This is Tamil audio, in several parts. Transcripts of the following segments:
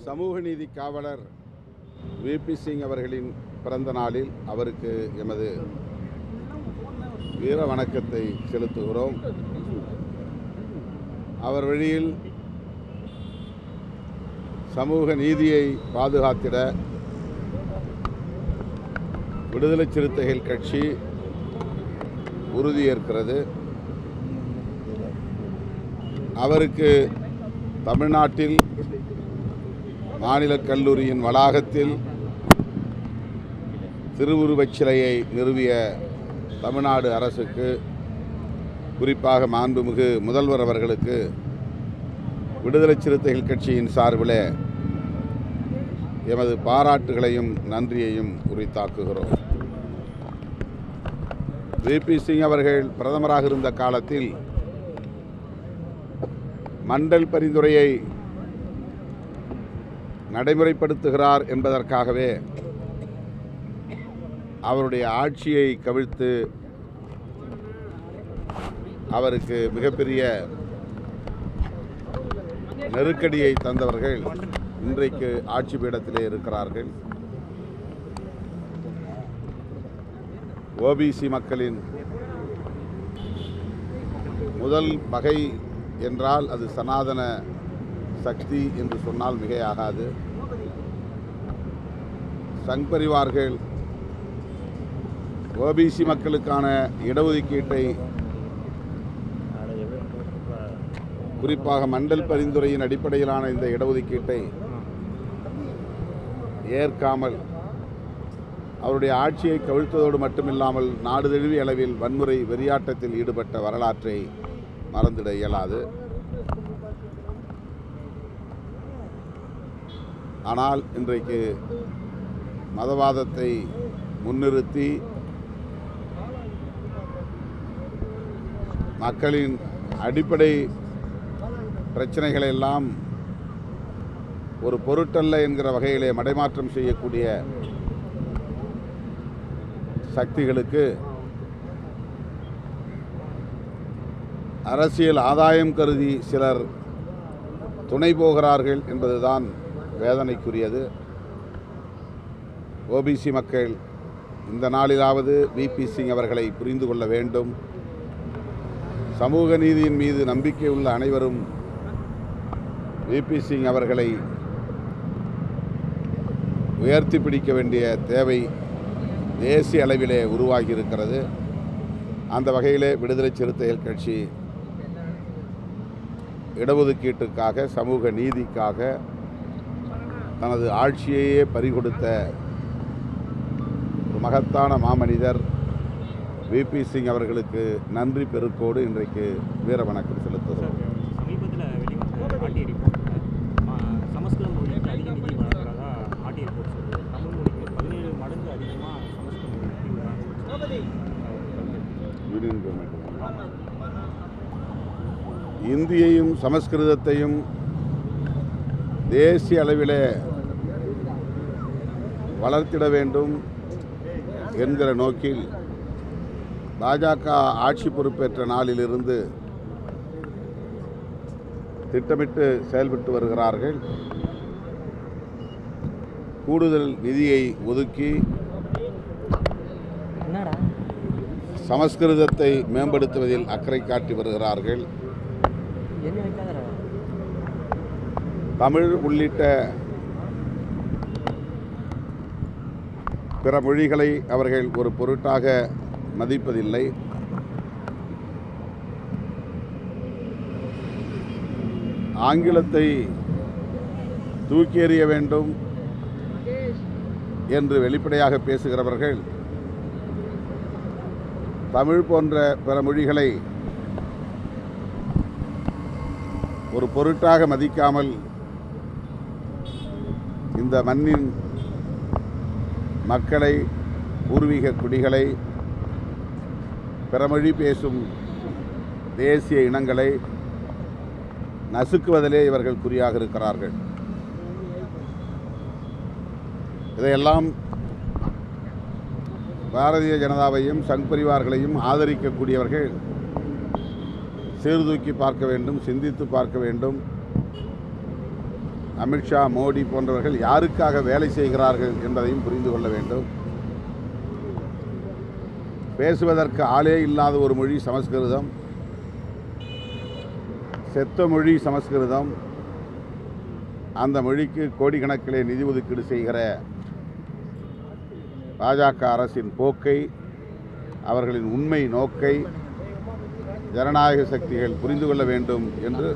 சமூக நீதி காவலர் விபி சிங் அவர்களின் பிறந்த நாளில் அவருக்கு எமது வீர வணக்கத்தை செலுத்துகிறோம். அவர் வழியில் சமூக நீதியை பாதுகாத்திட விடுதலை சிறுத்தைகள் கட்சி உறுதியேற்கிறது. அவருக்கு தமிழ்நாட்டில் மாநில கல்லூரியின் வளாகத்தில் திருவுருவச் சிலையை நிறுவிய தமிழ்நாடு அரசுக்கு, குறிப்பாக மாண்புமிகு முதல்வர் அவர்களுக்கு விடுதலை சிறுத்தைகள் கட்சியின் சார்பில் எமது பாராட்டுகளையும் நன்றியையும் உரித்தாக்குகிறோம். விபி சிங் அவர்கள் பிரதமராக இருந்த காலத்தில் மண்டல் பரிந்துரையை நடைமுறைப்படுத்துகிறார் என்பதற்காகவே அவருடைய ஆட்சியை கவிழ்த்து அவருக்கு மிகப்பெரிய நெருக்கடியை தந்தவர்கள் இன்றைக்கு ஆட்சி பீடத்திலே இருக்கிறார்கள். ஓபிசி மக்களின் முதல் பகை என்றால் அது சனாதன சக்தி என்று சொன்னால் மிகையாகாது. சங் பரிவார்கள் ஓபிசி மக்களுக்கான இடஒதுக்கீட்டை, குறிப்பாக மண்டல் பரிந்துரையின் அடிப்படையிலான இந்த இடஒதுக்கீட்டை ஏற்காமல் அவருடைய ஆட்சியை கவிழ்த்ததோடு மட்டுமில்லாமல் நாடு தழுவிய அளவில் வன்முறை வெறியாட்டத்தில் ஈடுபட்ட வரலாற்றை மறந்திட இயலாது. ஆனால் இன்றைக்கு மதவாதத்தை முன்னிறுத்தி மக்களின் அடிப்படை பிரச்சனைகளை எல்லாம் ஒரு பொருட்டல்ல என்கிற வகையிலே மடைமாற்றம் செய்யக்கூடிய சக்திகளுக்கு அரசியல் ஆதாயம் கருதி சிலர் துணை போகிறார்கள் என்பதுதான் வேதனைக்குரியது. ஓபிசி மக்கள் இந்த நாளிலாவது விபி சிங் அவர்களை புரிந்து கொள்ள வேண்டும். சமூக நீதியின் மீது நம்பிக்கை உள்ள அனைவரும் விபி சிங் அவர்களை உயர்த்தி பிடிக்க வேண்டிய தேவை தேசிய அளவிலே உருவாகி இருக்கிறது. அந்த வகையிலே விடுதலை சிறுத்தைகள் கட்சி இடஒதுக்கீட்டுக்காக, சமூக நீதிக்காக தனது ஆட்சியையே பறிகொடுத்த ஒரு மகத்தான மாமனிதர் விபி சிங் அவர்களுக்கு நன்றி பெருக்கோடு இன்றைக்கு வீர வணக்கம் செலுத்துகிறோம். சமீபத்தில் வெளிவந்த ஆர்டி ரிப்போர்ட்டில் சமஸ்கிருத மொழிக்கு அதிக நிதி வழங்குறதா ஆர்டி ரிப்போர்ட் சொல்லுது. தமிழ் மொழிக்கு 17 மடங்கு அதிகமாக சமஸ்கிருத மொழி யூனியன் கவர்மெண்ட் இந்தியையும் சமஸ்கிருதத்தையும் தேசிய அளவிலே வளர்த்திட வேண்டும் என்கிற நோக்கில் பாஜக ஆட்சி பொறுப்பேற்ற நாளிலிருந்து திட்டமிட்டு செயல்பட்டு வருகிறார்கள். கூடுதல் நிதியை ஒதுக்கி சமஸ்கிருதத்தை மேம்படுத்துவதில் அக்கறை காட்டி வருகிறார்கள். தமிழ் உள்ளிட்ட பிற மொழிகளை அவர்கள் ஒரு பொருட்டாக மதிப்பதில்லை. ஆங்கிலத்தை தூக்கி எறிய வேண்டும் என்று வெளிப்படையாக பேசுகிறவர்கள் தமிழ் போன்ற பிற மொழிகளை ஒரு பொருட்டாக மதிக்காமல் இந்த மண்ணின் மக்களை, பூர்வீக குடிகளை, பிறமொழி பேசும் தேசிய இனங்களை நசுக்குவதிலே இவர்கள் குறியாக இருக்கிறார்கள். இதையெல்லாம் பாரதிய ஜனதாவையும் சங் பரிவார்களையும் ஆதரிக்கக்கூடியவர்கள் சீர்தூக்கி பார்க்க வேண்டும், சிந்தித்து பார்க்க வேண்டும். அமித்ஷா, மோடி போன்றவர்கள் யாருக்காக வேலை செய்கிறார்கள் என்பதையும் புரிந்து கொள்ள வேண்டும். பேசுவதற்கு ஆளே இல்லாத ஒரு மொழி சமஸ்கிருதம், செத்த மொழி சமஸ்கிருதம். அந்த மொழிக்கு கோடிக்கணக்கிலே நிதி ஒதுக்கீடு செய்கிற பாஜக அரசின் போக்கை, அவர்களின் உண்மை நோக்கை ஜனநாயக சக்திகள் புரிந்து கொள்ள வேண்டும் என்று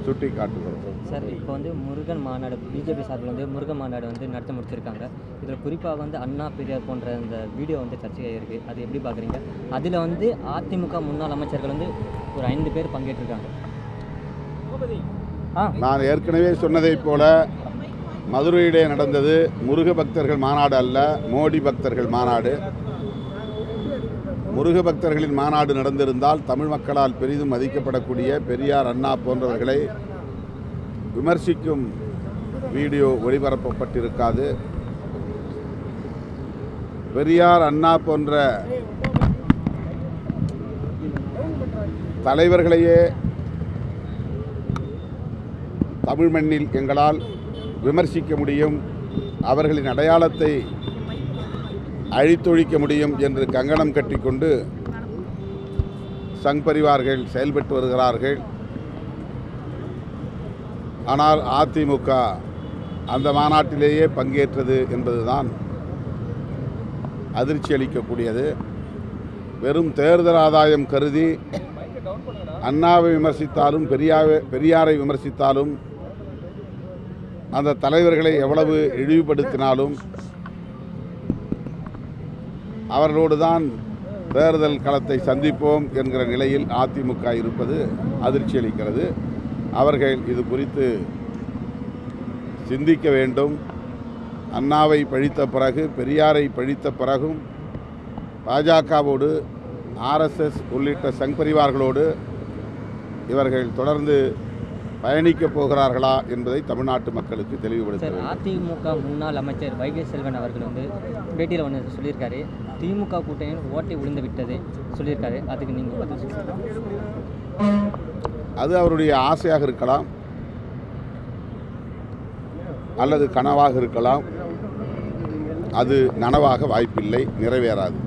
சுட்டிக்காட்டுகிறோம். சார், இப்போ வந்து முருகன் மாநாடு பிஜேபி சார்பில் வந்து முருகன் மாநாடு வந்து நடத்த முடிச்சிருக்காங்க. இதில் குறிப்பாக வந்து அண்ணா, பெரியார் போன்ற இந்த வீடியோ வந்து சர்ச்சையாக இருக்குது. அது எப்படி பார்க்குறீங்க? அதில் வந்து அதிமுக முன்னாள் அமைச்சர்கள் வந்து ஒரு 5 பேர் பங்கேற்றிருக்காங்க. நான் ஏற்கனவே சொன்னதைப் போல மதுரையிலே நடந்தது முருக பக்தர்கள் மாநாடு அல்ல, மோடி பக்தர்கள் மாநாடு. முருக பக்தர்களின் மாநாடு நடந்திருந்தால் தமிழ் மக்களால் பெரிதும் மதிக்கப்படக்கூடிய பெரியார், அண்ணா போன்றவர்களை விமர்சிக்கும் வீடியோ ஒளிபரப்பப்பட்டிருக்காது. பெரியார், அண்ணா போன்ற தலைவர்களையே தமிழ் மண்ணில் எங்களால் விமர்சிக்க முடியும், அவர்களின் அடையாளத்தை அழித்தொழிக்க முடியும் என்று கங்கணம் கட்டிக்கொண்டு சங் பரிவார்கள் செயல்பட்டு வருகிறார்கள். ஆனால் அதிமுக அந்த மாநாட்டிலேயே பங்கேற்றது என்பதுதான் அதிர்ச்சி அளிக்கக்கூடியது. வெறும் தேர்தல் ஆதாயம் கருதி அண்ணாவை விமர்சித்தாலும் பெரியாரை விமர்சித்தாலும் அந்த தலைவர்களை எவ்வளவு இழிவுபடுத்தினாலும் அவர்களோடு தான் தேர்தல் களத்தை சந்திப்போம் என்கிற நிலையில் அதிமுக இருப்பது அதிர்ச்சி அளிக்கிறது. அவர்கள் இது குறித்து சிந்திக்க வேண்டும். அண்ணாவை பழித்த பிறகு, பெரியாரை பழித்த பிறகும் பாஜகவோடு, ஆர்எஸ்எஸ் உள்ளிட்ட சங் பரிவார்களோடு இவர்கள் தொடர்ந்து பயணிக்கப் போகிறார்களா என்பதை தமிழ்நாட்டு மக்களுக்கு தெளிவுபடுத்த வேண்டும். அதிமுக முன்னாள் அமைச்சர் வைகை செல்வன் அவர்கள் வந்து பேட்டியில் ஒன்று சொல்லியிருக்காரு, திமுக கூட்டணியில் ஓட்டை விழுந்து விட்டது சொல்லியிருக்காரு. அதுக்கு நீங்கள் பதில் சொல்லுங்கள். அது அவருடைய ஆசையாக இருக்கலாம், அல்லது கனவாக இருக்கலாம். அது நனவாக வாய்ப்பில்லை, நிறைவேறாது.